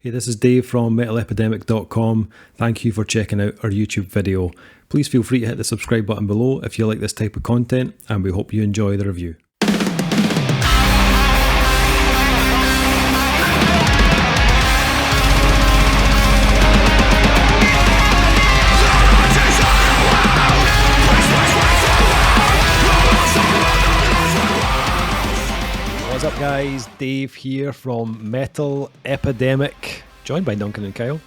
Hey, this is Dave from MetalEpidemic.com. Thank you for checking out our YouTube video. Please feel free to hit the subscribe button below if you like this type of content, and we hope you enjoy the review. What's up, guys? Dave here from Metal Epidemic, joined by Duncan and Kyle.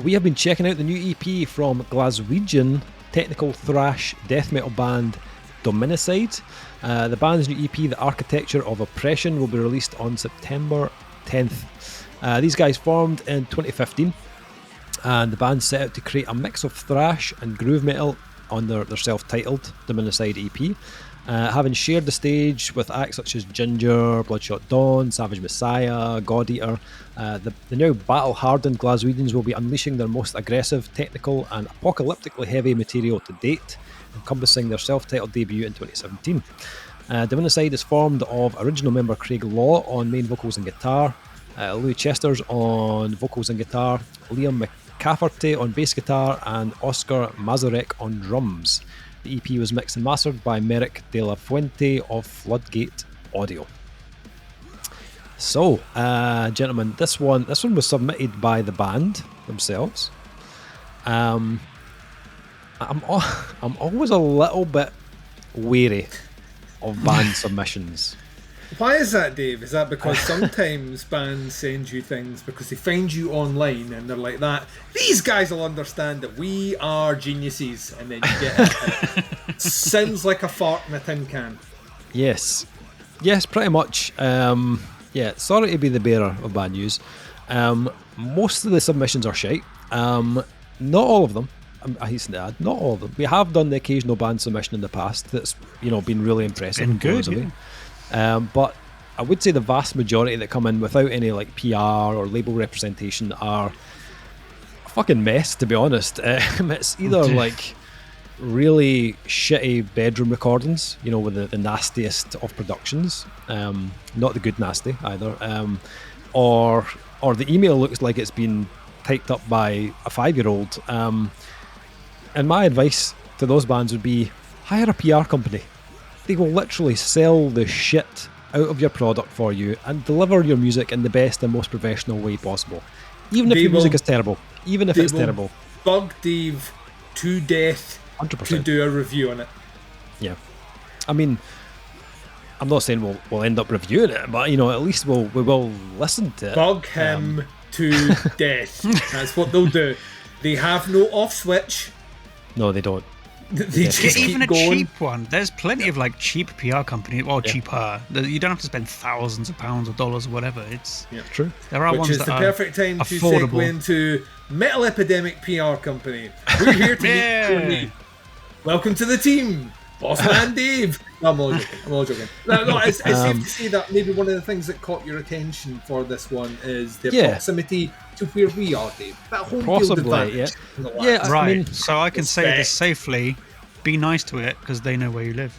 We have been checking out the new EP from Glaswegian technical thrash death metal band Dominicide. The band's new EP, The Architecture of Oppression, will be released on September 10th. These guys formed in 2015, and the band set out to create a mix of thrash and groove metal on their self-titled Dominicide EP. Having shared the stage with acts such as Ginger, Bloodshot Dawn, Savage Messiah, God Eater, the now battle-hardened Glaswegians will be unleashing their most aggressive, technical and apocalyptically heavy material to date, encompassing their self-titled debut in 2017. Dominicide is formed of original member Craig Law on main vocals and guitar, Louis Chesters on vocals and guitar, Liam McCafferty on bass guitar, and Oscar Mazurek on drums. The EP was mixed and mastered by Merrick De La Fuente of Floodgate Audio. So, gentlemen, this one was submitted by the band themselves. I'm always a little bit wary of band submissions. Why is that, Dave? Is that because sometimes bands send you things because they find you online and they're like that? These guys will understand that we are geniuses, and then you get it. Sounds like a fart in a tin can. Yes, pretty much. Sorry to be the bearer of bad news. Most of the submissions are shite. Not all of them. I hasten to add, not all of them. We have done the occasional band submission in the past that's been really impressive. Been good, yeah. But I would say the vast majority that come in without any PR or label representation are a fucking mess, to be honest. It's either like really shitty bedroom recordings, with the nastiest of productions, not the good nasty either, or the email looks like it's been typed up by a 5-year-old. And my advice to those bands would be hire a PR company. They will literally sell the shit out of your product for you and deliver your music in the best and most professional way possible. Even if your music is terrible. Even if it's terrible. Bug Dave to death 100%. To do a review on it. Yeah. I mean, I'm not saying we'll end up reviewing it, but at least we will listen to it. Bug him to death. That's what they'll do. They have no off switch. No, they don't. They just even a going. cheap one. There's plenty of cheap PR companies, or cheaper. You don't have to spend thousands of pounds or dollars or whatever. It's true. There are Which ones is that the are perfect time to affordable. segue into Metal Epidemic PR company. We're here to meet. Welcome to the team, Boss Man Dave. No, I'm all joking. No, it's safe to say that maybe one of the things that caught your attention for this one is the proximity to where we are, Dave. That home field advantage. Right. I mean, so I can say this safely. Be nice to it because they know where you live.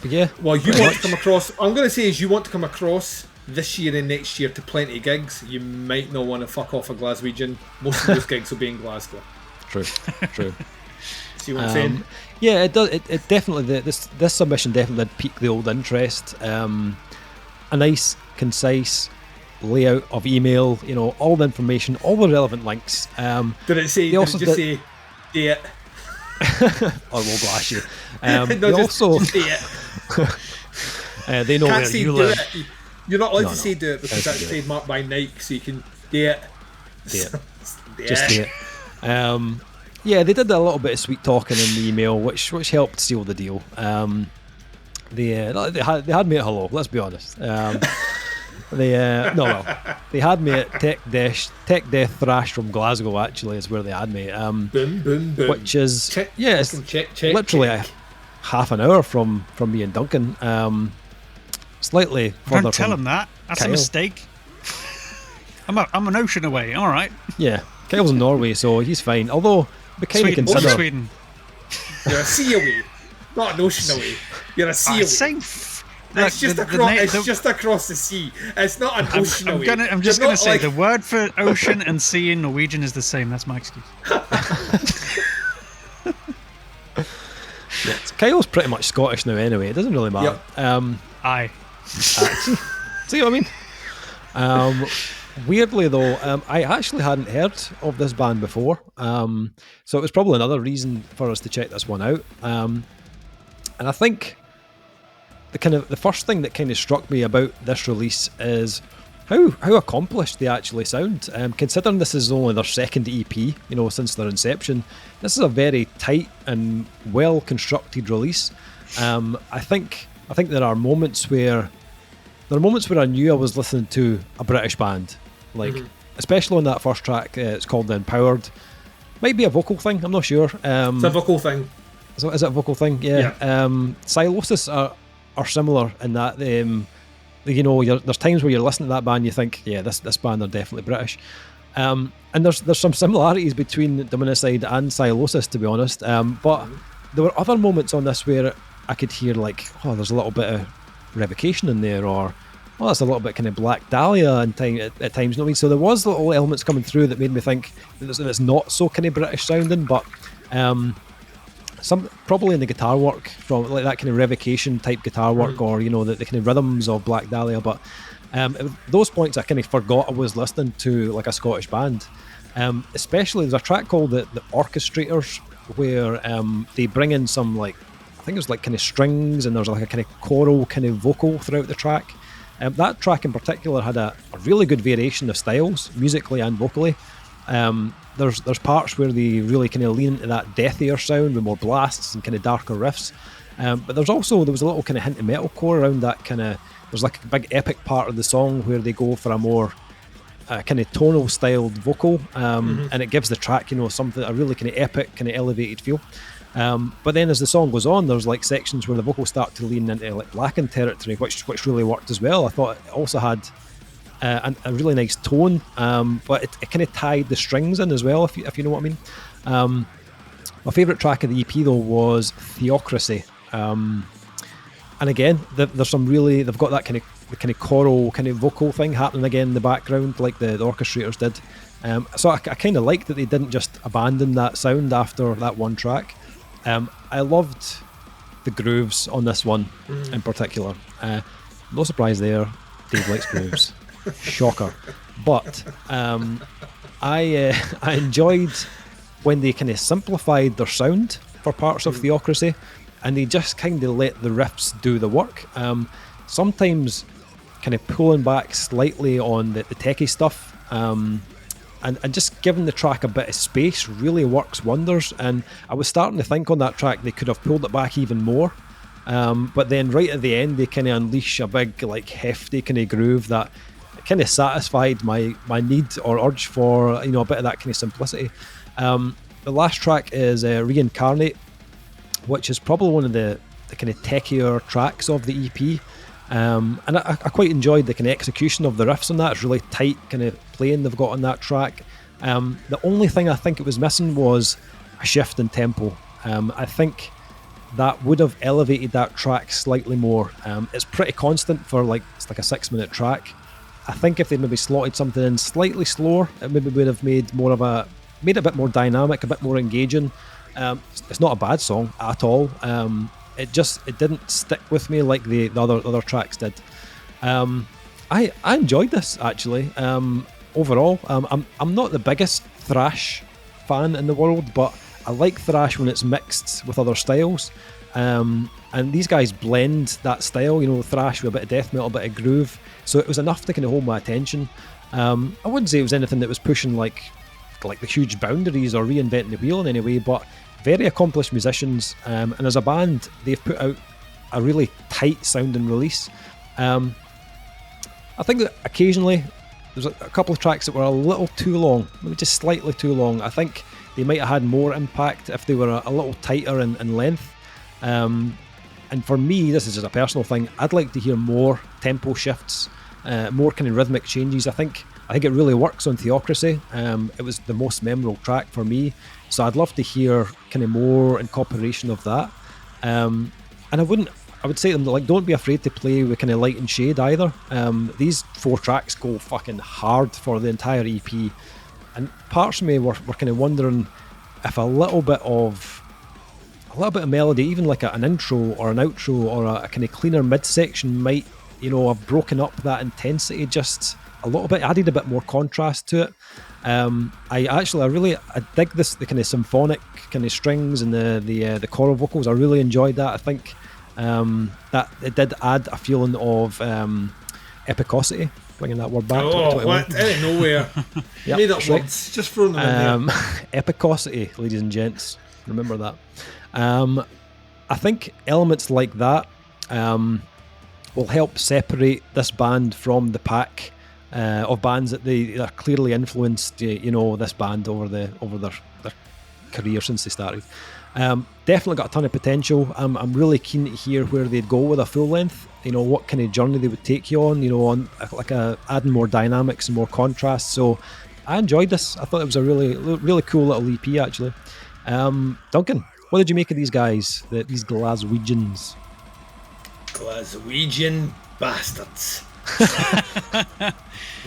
Yeah. Well, you want to come across. I'm going to say is you want to come across this year and next year to plenty of gigs. You might not want to fuck off a Glaswegian. Most of those gigs will be in Glasgow. True. See what I'm saying? Yeah, it does. It definitely. This submission definitely did pique the old interest. A nice, concise layout of email. All the information, all the relevant links. Did it say? Did it just say? Date. I will blast you. No, just say it. They know Can't where say you do live. It. You're not allowed to say do it because that's trademarked by Nike, so you can do it. Just do it. They did a little bit of sweet talking in the email, which helped seal the deal. They had me at hello. Let's be honest. They had me at Tech Death Thrash from Glasgow. Actually, is where they had me. Boom, boom, boom. Which is check, it's literally a half an hour from me and Duncan. Slightly further. Don't tell him that. That's Kyle. A mistake. I'm an ocean away. All right. Yeah, Kyle's in Norway, so he's fine. Although we kind of consider Sweden. You're a sea away, not an ocean away. You're a sea away. Same It's just across the sea. It's not an ocean away. I'm just going to say the word for ocean and sea in Norwegian is the same. That's my excuse. Kyle's pretty much Scottish now anyway. It doesn't really matter. Yep. Aye. See what I mean? Weirdly though, I actually hadn't heard of this band before, so it was probably another reason for us to check this one out. And I think the first thing that kind of struck me about this release is how accomplished they actually sound. Considering this is only their second EP, since their inception, this is a very tight and well constructed release. I think there are moments where I knew I was listening to a British band, especially on that first track. It's called The Empowered. Might be a vocal thing, I'm not sure. It's a vocal thing. So is it a vocal thing? Yeah. Sylosis are similar in that there's times where you're listening to that band, you think, yeah, this band are definitely British. And there's some similarities between Dominicide and Sylosis, to be honest. But there were other moments on this where I could hear there's a little bit of Revocation in there, or that's a little bit kind of Black Dahlia at times. You know what I mean? So there was little elements coming through that made me think that it's not so kind of British sounding, but some probably in the guitar work from that kind of Revocation type guitar work, or the kind of rhythms of Black Dahlia. But at those points I kind of forgot I was listening to a Scottish band. Especially there's a track called the Orchestrators, where they bring in some I think it was kind of strings, and there's a kind of choral kind of vocal throughout the track. That track in particular had a really good variation of styles, musically and vocally. There's parts where they really kind of lean into that deathier sound with more blasts and kind of darker riffs. But there was a little kind of hint of metalcore around that kind of. There's a big epic part of the song where they go for a more kind of tonal styled vocal, and it gives the track something, a really kind of epic, kind of elevated feel. But then as the song goes on, there's sections where the vocals start to lean into Blackened territory, which really worked as well. I thought it also had a really nice tone, but it kind of tied the strings in as well, if you know what I mean. My favourite track of the EP though was Theocracy, and again there's some they've got that kind of choral kind of vocal thing happening again in the background, like the Orchestrators did. So I kind of liked that they didn't just abandon that sound after that one track. I loved the grooves on this one in particular. No surprise there, Dave likes grooves. Shocker. But I enjoyed when they kind of simplified their sound for parts of Theocracy, and they just kind of let the riffs do the work. Sometimes kind of pulling back slightly on the techie stuff, and just giving the track a bit of space really works wonders. And I was starting to think on that track they could have pulled it back even more, but then right at the end they kind of unleash a big hefty kind of groove that kind of satisfied my need or urge for a bit of that kind of simplicity. The last track is Reincarnate, which is probably one of the kind of techier tracks of the EP. And I quite enjoyed the kind of execution of the riffs on that. It's really tight kind of playing they've got on that track. The only thing I think it was missing was a shift in tempo. I think that would have elevated that track slightly more. It's pretty constant for it's a 6-minute track. I think if they maybe slotted something in slightly slower, it maybe would have made it a bit more dynamic, a bit more engaging. It's not a bad song at all. It didn't stick with me like the other tracks did. I enjoyed this actually. Overall, I'm not the biggest thrash fan in the world, but I like thrash when it's mixed with other styles. And these guys blend that style, thrash with a bit of death metal, a bit of groove. So it was enough to kind of hold my attention. I wouldn't say it was anything that was pushing like the huge boundaries or reinventing the wheel in any way, but very accomplished musicians, and as a band they've put out a really tight sounding release. I think that occasionally there's a couple of tracks that were a little too long, maybe just slightly too long. I think they might have had more impact if they were a little tighter in length. And for me, this is just a personal thing, I'd like to hear more tempo shifts, more kind of rhythmic changes. I think it really works on Theocracy. It was the most memorable track for me, so I'd love to hear kind of more incorporation of that. And I wouldn't I would say to them, like, don't be afraid to play with kind of light and shade either. These 4 tracks go fucking hard for the entire EP, and parts of me were kind of wondering if a little bit of melody, even like an intro or an outro or a kind of cleaner midsection, might, you know, have broken up that intensity just a little bit, added a bit more contrast to it. I dig this, the kind of symphonic kind of strings and the choral vocals. I really enjoyed that. I think that it did add a feeling of epicosity, bringing that word back. Oh, what? Out of nowhere. Yep, Made up words, just throwing them in there. Epicosity, ladies and gents. Remember that. I think elements like that will help separate this band from the pack of bands that they are clearly influenced, you know, this band over their career since they started. Definitely got a ton of potential. I'm really keen to hear where they'd go with a full length. You know, what kind of journey they would take you on. You know, on adding more dynamics and more contrast. So I enjoyed this. I thought it was a really cool little EP actually. Duncan, what did you make of these guys? These Glaswegians? Glaswegian bastards. I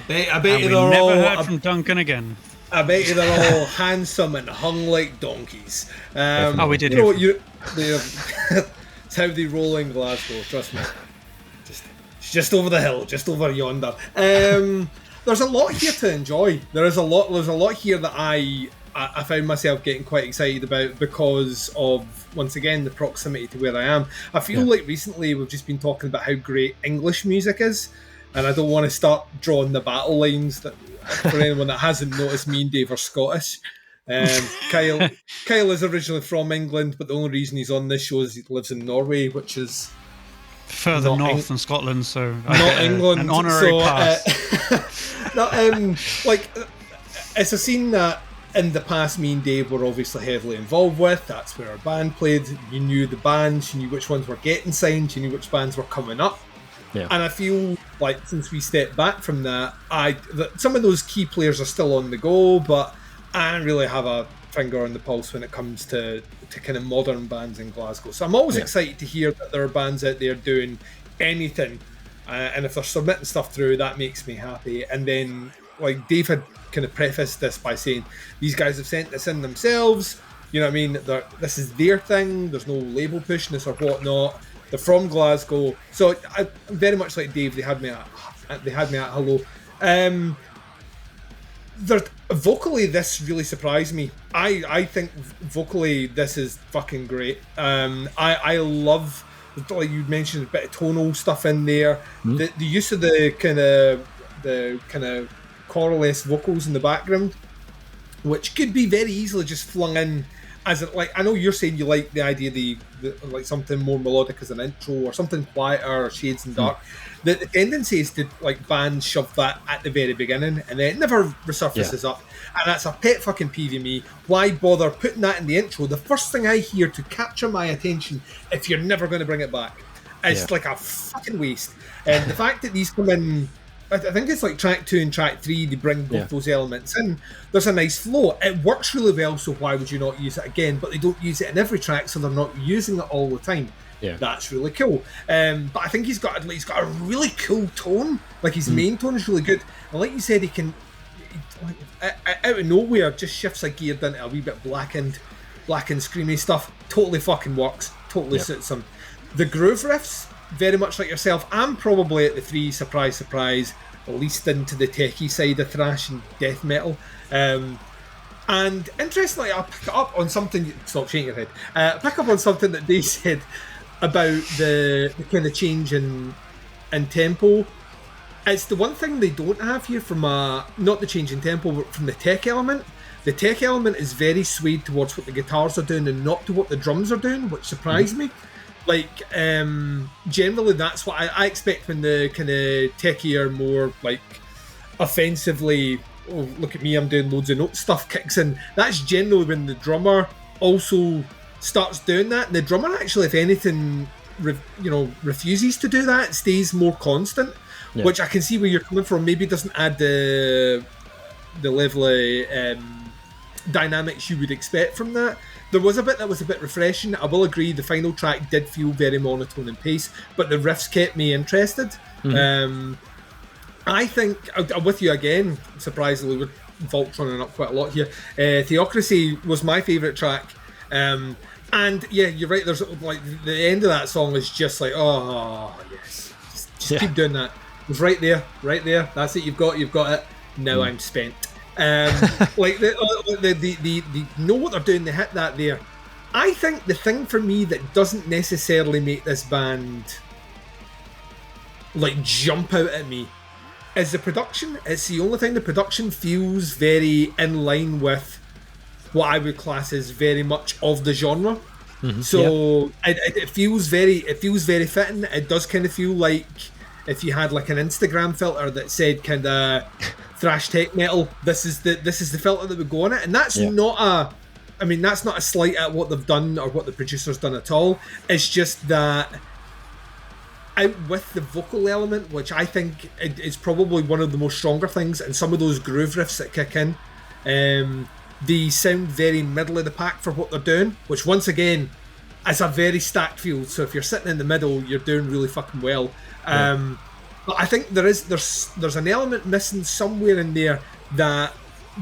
bet And you we they're never all. heard from Duncan again. I bet you they're all handsome and hung like donkeys. Oh, we did You know, hear it's how they roll in Glasgow. Trust me. It's just over the hill, just over yonder. There's a lot here to enjoy. There's a lot here that I found myself getting quite excited about because of, once again, the proximity to where I am. I feel like recently we've just been talking about how great English music is, and I don't want to start drawing the battle lines that, for anyone that hasn't noticed, me and Dave are Scottish. Kyle is originally from England, but the only reason he's on this show is he lives in Norway, which is further north than Scotland, so not England. An honorary pass. It's a scene that in the past me and Dave were obviously heavily involved with. That's where our band played. You knew the bands, you knew which ones were getting signed, you knew which bands were coming up. Yeah. And I feel like since we stepped back from that, some of those key players are still on the go, but I don't really have a finger on the pulse when it comes to kind of modern bands in Glasgow. So I'm always excited to hear that there are bands out there doing anything, and if they're submitting stuff through, that makes me happy. And then, like Dave had kind of prefaced this by saying, these guys have sent this in themselves, you know what I mean, this is their thing, there's no label pushing this or whatnot, they're from Glasgow. So I very much like Dave, they had me at hello. Vocally, this really surprised me. I think vocally this is fucking great. I love, like you mentioned, a bit of tonal stuff in there. The use of the kind of chorus vocals in the background, which could be very easily just flung in as like, I know you're saying you like the idea the like something more melodic as an intro or something quieter or shades and dark. The tendency is to like bands shove that at the very beginning and then it never resurfaces up, and that's a pet fucking peeve of me. Why bother putting that in the intro, the first thing I hear, to capture my attention, if you're never going to bring it back? It's like a fucking waste. And the fact that these come in, I think it's like track 2 and track 3, they bring both those elements in. There's a nice flow. It works really well, so why would you not use it again? But they don't use it in every track, so they're not using it all the time. Yeah. That's really cool. But I think he's got a really cool tone. Like his main tone is really good. And like you said, he can, out of nowhere, just shifts a gear into a wee bit blackened screamy stuff. Totally fucking works. Totally suits him. The groove riffs, very much like yourself, I'm probably at the 3, surprise, least into the techie side of thrash and death metal. And interestingly, I'll pick up on something. Stop shaking your head. Pick up on something that they said about the kind of change in tempo. It's the one thing they don't have here from not the change in tempo, but from the tech element. The tech element is very swayed towards what the guitars are doing and not to what the drums are doing, which surprised me. Like, generally that's what I expect when the kind of techier, more like offensively, oh, look at me, I'm doing loads of note stuff, kicks in. That's generally when the drummer also starts doing that. And the drummer actually, if anything, refuses to do that, stays more constant, which I can see where you're coming from. Maybe doesn't add the level of dynamics you would expect from that. there was a bit that was a bit refreshing. I will agree, the final track did feel very monotone in pace, but the riffs kept me interested. I think, I'm with you again, surprisingly, with Vault's running up quite a lot here. Theocracy was my favourite track. And yeah, you're right, there's like the end of that song is just like, oh yes, just keep doing that. It's right there, that's it, you've got it. Now I'm spent. Like the know what they're doing, they hit that there. I think the thing for me that doesn't necessarily make this band like jump out at me is the production. It's the only thing. The production feels very in line with what I would class as very much of the genre. So it feels very fitting. It does kind of feel like if you had like an Instagram filter that said kind of thrash tech metal, this is the filter that would go on it, and that's not a slight at what they've done or what the producer's done at all. It's just that out with the vocal element, which I think is probably one of the most stronger things, and some of those groove riffs that kick in, they sound very middle of the pack for what they're doing, which once again is a very stacked field. So if you're sitting in the middle, you're doing really fucking well. But I think there's an element missing somewhere in there that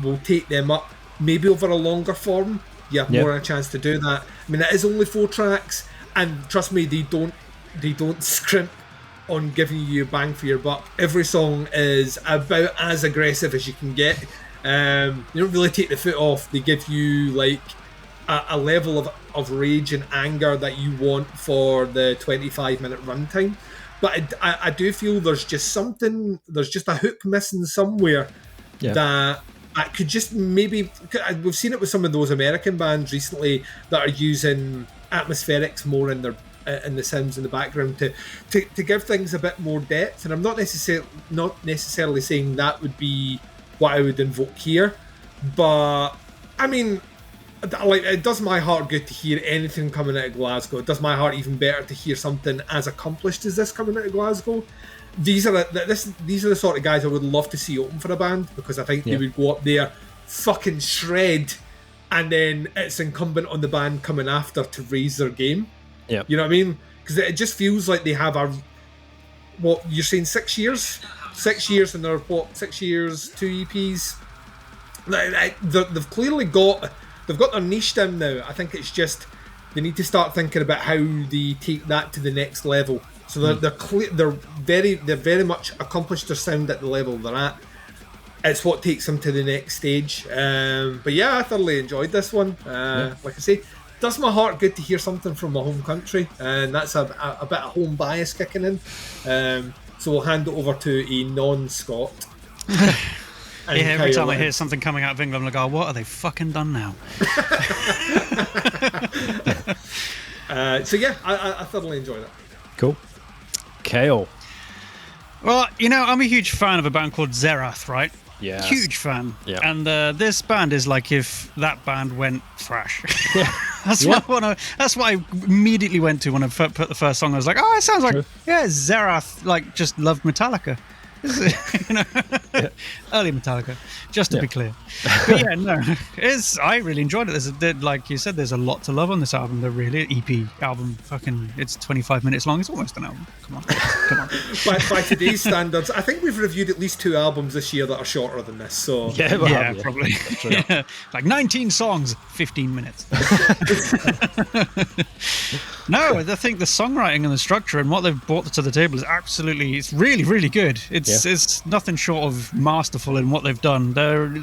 will take them up, maybe over a longer form. You have more of a chance to do that. I mean, it is only 4 tracks, and trust me, they don't scrimp on giving you bang for your buck. Every song is about as aggressive as you can get. They don't really take the foot off. They give you like a level of rage and anger that you want for the 25-minute runtime. But I do feel there's just a hook missing somewhere that could just maybe... We've seen it with some of those American bands recently that are using atmospherics more in the sounds in the background to give things a bit more depth. And I'm not necessarily saying that would be what I would invoke here, but I mean, like, it does my heart good to hear anything coming out of Glasgow. It does my heart even better to hear something as accomplished as this coming out of Glasgow. These are the sort of guys I would love to see open for a band, because I think they would go up there, fucking shred, and then it's incumbent on the band coming after to raise their game. Yeah, you know what I mean? Because it just feels like they have what you're saying, 6 years. 6 years, and they're 6 years, 2 EPs. They've clearly got their niche down now. I think it's just they need to start thinking about how they take that to the next level. So they're very much accomplished their sound at the level they're at. It's what takes them to the next stage. But yeah, I thoroughly enjoyed this one. Like I say, does my heart good to hear something from my home country, and that's a bit of home bias kicking in. So we'll hand it over to a non-Scot. Every time I hear something coming out of England, I'm like, oh, what are they fucking done now? So yeah, I thoroughly enjoyed it. Cool. Kyle. Well, I'm a huge fan of a band called Zerath, right? Yeah. Huge fan. Yeah. And this band is like if that band went thrash. That's what I immediately went to when I put the first song. I was like, oh, it sounds like Zerath, like just loved Metallica. Early Metallica, just to be clear. But yeah, no, I really enjoyed it. Like you said, there's a lot to love on this album. The really EP album, it's 25 minutes long. It's almost an album. Come on. By today's standards, I think we've reviewed at least 2 albums this year that are shorter than this. So probably. Like 19 songs, 15 minutes. No, I think the songwriting and the structure and what they've brought to the table is it's really, really good. It's nothing short of masterful in what they've done.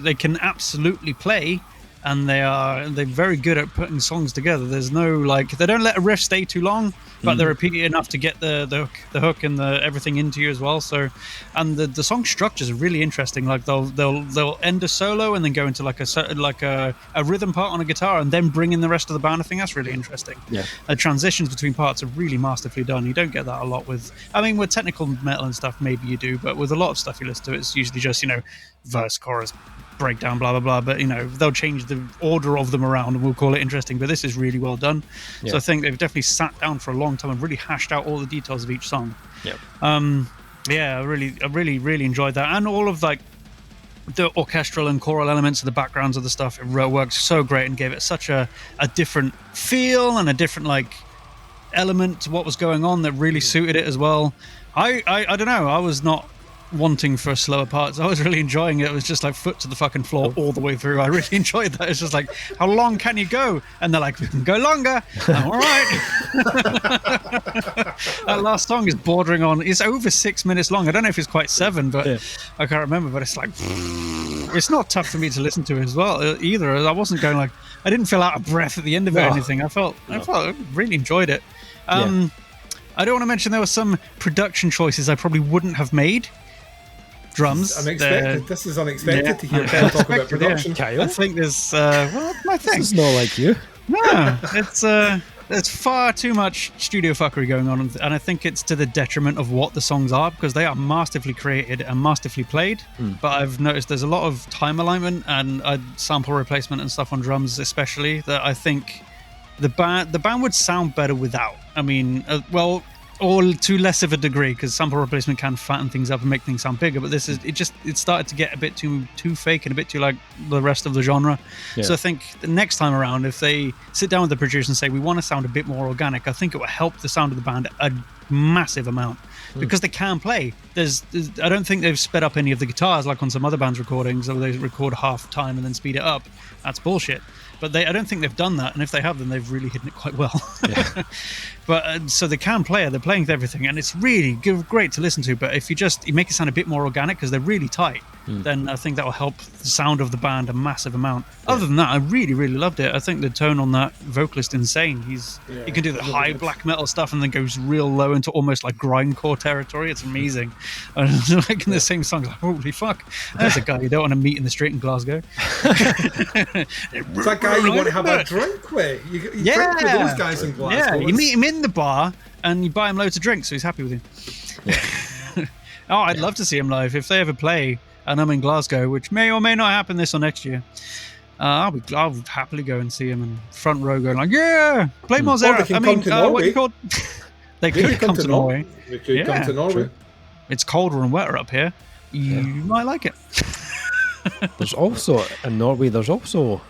They can absolutely play, and they're very good at putting songs together. There's no they don't let a riff stay too long, but they repeat it enough to get the hook and everything into you as well. So, and the song structures are really interesting. Like they'll end a solo and then go into like a rhythm part on a guitar and then bring in the rest of the band. I think that's really interesting. Yeah, the transitions between parts are really masterfully done. You don't get that a lot with technical metal and stuff. Maybe you do, but with a lot of stuff you listen to, it's usually just verse, chorus, breakdown, blah blah blah. But they'll change the order of them around and we'll call it interesting. But this is really well done. Yeah. So I think they've definitely sat down for a long time and really hashed out all the details of each song. Yeah. I really enjoyed that, and all of the orchestral and choral elements of the backgrounds of the stuff, it worked so great and gave it such a different feel and a different like element to what was going on that really suited it as well. I don't know, I was not wanting for slower parts. I was really enjoying it. It was just like foot to the fucking floor all the way through. I really enjoyed that. It's just like, how long can you go? And they're like, we can go longer. I'm all right. That last song is bordering on, it's over 6 minutes long. I don't know if it's quite 7, but I can't remember, but it's like, it's not tough for me to listen to as well either. I wasn't going like, I didn't feel out of breath at the end of it or anything. I really enjoyed it. I don't want to mention there were some production choices I probably wouldn't have made. Drums. Unexpected. This is unexpected to hear Kyle talk about production. Kyle? I think there's my thing. This is not like you. No, there's far too much studio fuckery going on, and I think it's to the detriment of what the songs are, because they are masterfully created and masterfully played. But I've noticed there's a lot of time alignment and sample replacement and stuff on drums, especially, that I think the band would sound better without. I mean, or to less of a degree, because sample replacement can fatten things up and make things sound bigger, but this is it started to get a bit too fake and a bit too like the rest of the genre. So I think the next time around, if they sit down with the producer and say we want to sound a bit more organic, I think it will help the sound of the band a massive amount, because they can play. I don't think they've sped up any of the guitars like on some other bands' recordings, or they record half time and then speed it up. That's bullshit. But I don't think they've done that, and if they have, then they've really hidden it quite well. But so they can play it, they're playing with everything, and it's really great to listen to. But if you make it sound a bit more organic, because they're really tight, then I think that will help the sound of the band a massive amount. Other than that, I really, really loved it. I think the tone on that vocalist insane. He can do the high black metal stuff and then goes real low into almost like grindcore territory. It's amazing. Like in the same songs, like, holy fuck, that's a guy you don't want to meet in the street in Glasgow. It's that guy you want to have a drink with. You drink with those guys in Glasgow. Yeah, you meet him in the bar and you buy him loads of drinks, so he's happy with you. I'd love to see him live if they ever play and I'm in Glasgow, which may or may not happen this or next year. I'll happily go and see him in front row, going like, "Yeah, play more Zera." I mean, what do you call? They could come to Norway. They could come to Norway. True. It's colder and wetter up here. You might like it. There's also in Norway. There's also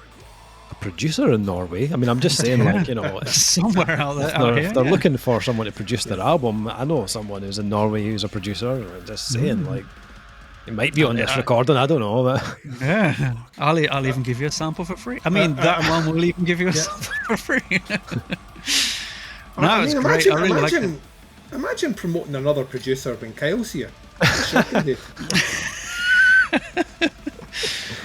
a producer in Norway. I mean, I'm just saying, like, you know, somewhere out there. If they're looking for someone to produce their album, I know someone who's in Norway who's a producer. I'm just saying, like, it might be on this recording. I don't know, but I'll even give you a sample for free. I mean, that one will even give you a sample for free. It's great. I really like it. Imagine promoting another producer when Kyle's here.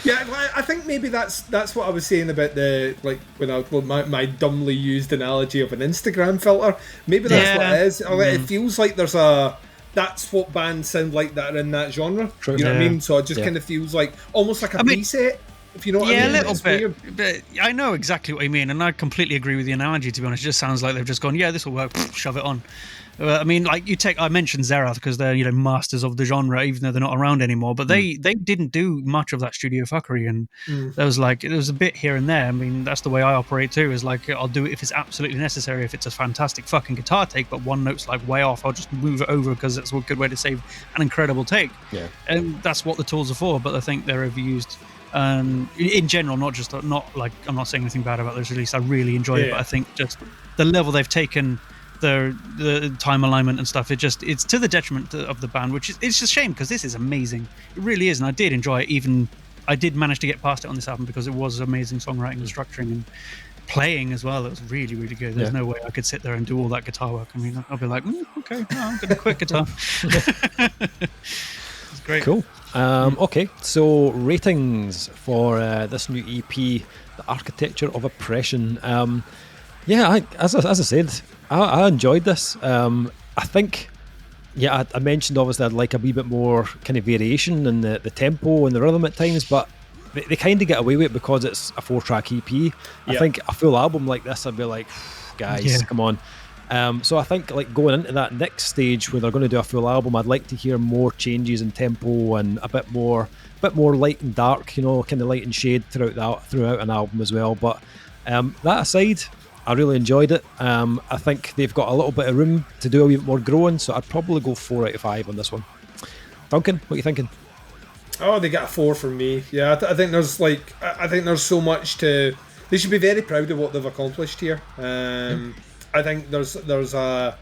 Yeah, I think maybe that's what I was saying about my dumbly used analogy of an Instagram filter. Maybe that's what it is. It feels like that's what bands sound like that are in that genre. True. You know what I mean? So it just kind of feels like almost like a preset. If you know what I mean. Yeah, a little bit. But I know exactly what you mean, and I completely agree with the analogy, to be honest. It just sounds like they've just gone, this will work, shove it on. I mean, like I mentioned Zerath because they're, masters of the genre, even though they're not around anymore. But they didn't do much of that studio fuckery, and there was a bit here and there. I mean, that's the way I operate too. Is like, I'll do it if it's absolutely necessary. If it's a fantastic fucking guitar take, but one note's like way off, I'll just move it over because it's a good way to save an incredible take. Yeah, and that's what the tools are for. But I think they're overused. In general, not like I'm not saying anything bad about this release. I really enjoyed it, but I think just the level they've taken, the time alignment and stuff, it's to the detriment of the band, which it's just a shame because this is amazing. It really is, and I did enjoy it. Even I did manage to get past it on this album because it was amazing songwriting and structuring and playing as well. It was really, really good. There's no way I could sit there and do all that guitar work. I mean, I'll be like, okay, I'm gonna quit guitar. It's great. Cool. Okay, so ratings for this new EP, The Architecture of Oppression. As I said, I enjoyed this. I think, I mentioned obviously I'd like a wee bit more kind of variation in the tempo and the rhythm at times, but they kind of get away with it because it's a 4-track EP. I think a full album like this, I'd be like, guys, come on. So I think like going into that next stage where they're going to do a full album, I'd like to hear more changes in tempo and a bit more light and dark, kind of light and shade throughout an album as well. But that aside, I really enjoyed it. I think they've got a little bit of room to do a wee bit more growing, so I'd probably go 4 out of 5 on this one. Duncan, what are you thinking? Oh, they get a 4 from me. Yeah, I think there's I think there's so much to. They should be very proud of what they've accomplished here. I think there is a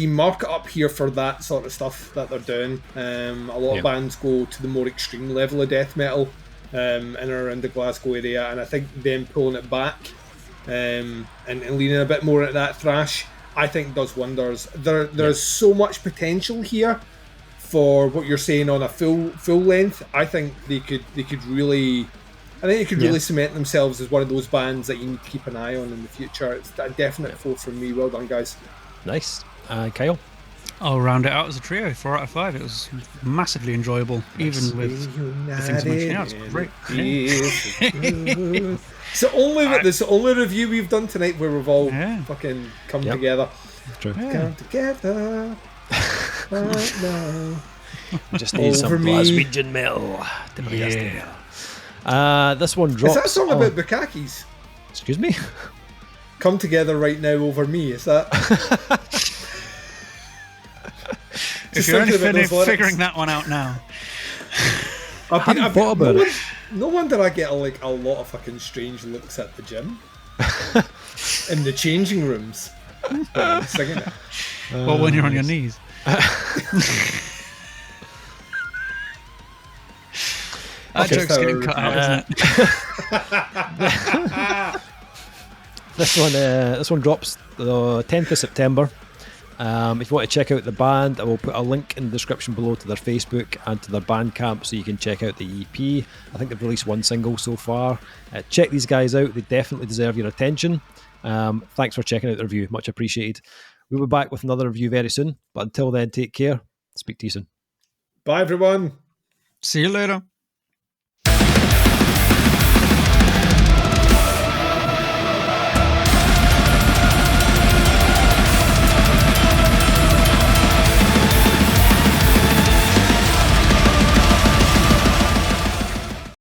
market up here for that sort of stuff that they're doing. A lot of bands go to the more extreme level of death metal and are in the Glasgow area, and I think them pulling it back and leaning a bit more at that thrash, I think does wonders. There's so much potential here for what you're saying on a full length. I think they could really. I think they could really cement themselves as one of those bands that you need to keep an eye on in the future. It's a definite 4 from me. Well done, guys. Nice. Kyle? I'll round it out as a trio, 4 out of 5. It was massively enjoyable, even with the things I mentioned. Yeah, it's great. It's the only review we've done tonight where we've all fucking come together. True. Come together right now. Just need some Glaswegian metal. This one drops. Is that a song about Bukakis? Excuse me? Come together right now over me. Is that? If you're only figuring that one out now. I've thought about it. No wonder I get a lot of fucking strange looks at the gym. In the changing rooms. When I'm singing it. Well, when you're on your knees. That joke's getting cut out, isn't it? This one drops the 10th of September. If you want to check out the band, I will put a link in the description below to their Facebook and to their Bandcamp so you can check out the EP. I think they've released 1 single so far. Check these guys out. They definitely deserve your attention. Thanks for checking out the review. Much appreciated. We'll be back with another review very soon. But until then, take care. Speak to you soon. Bye, everyone. See you later.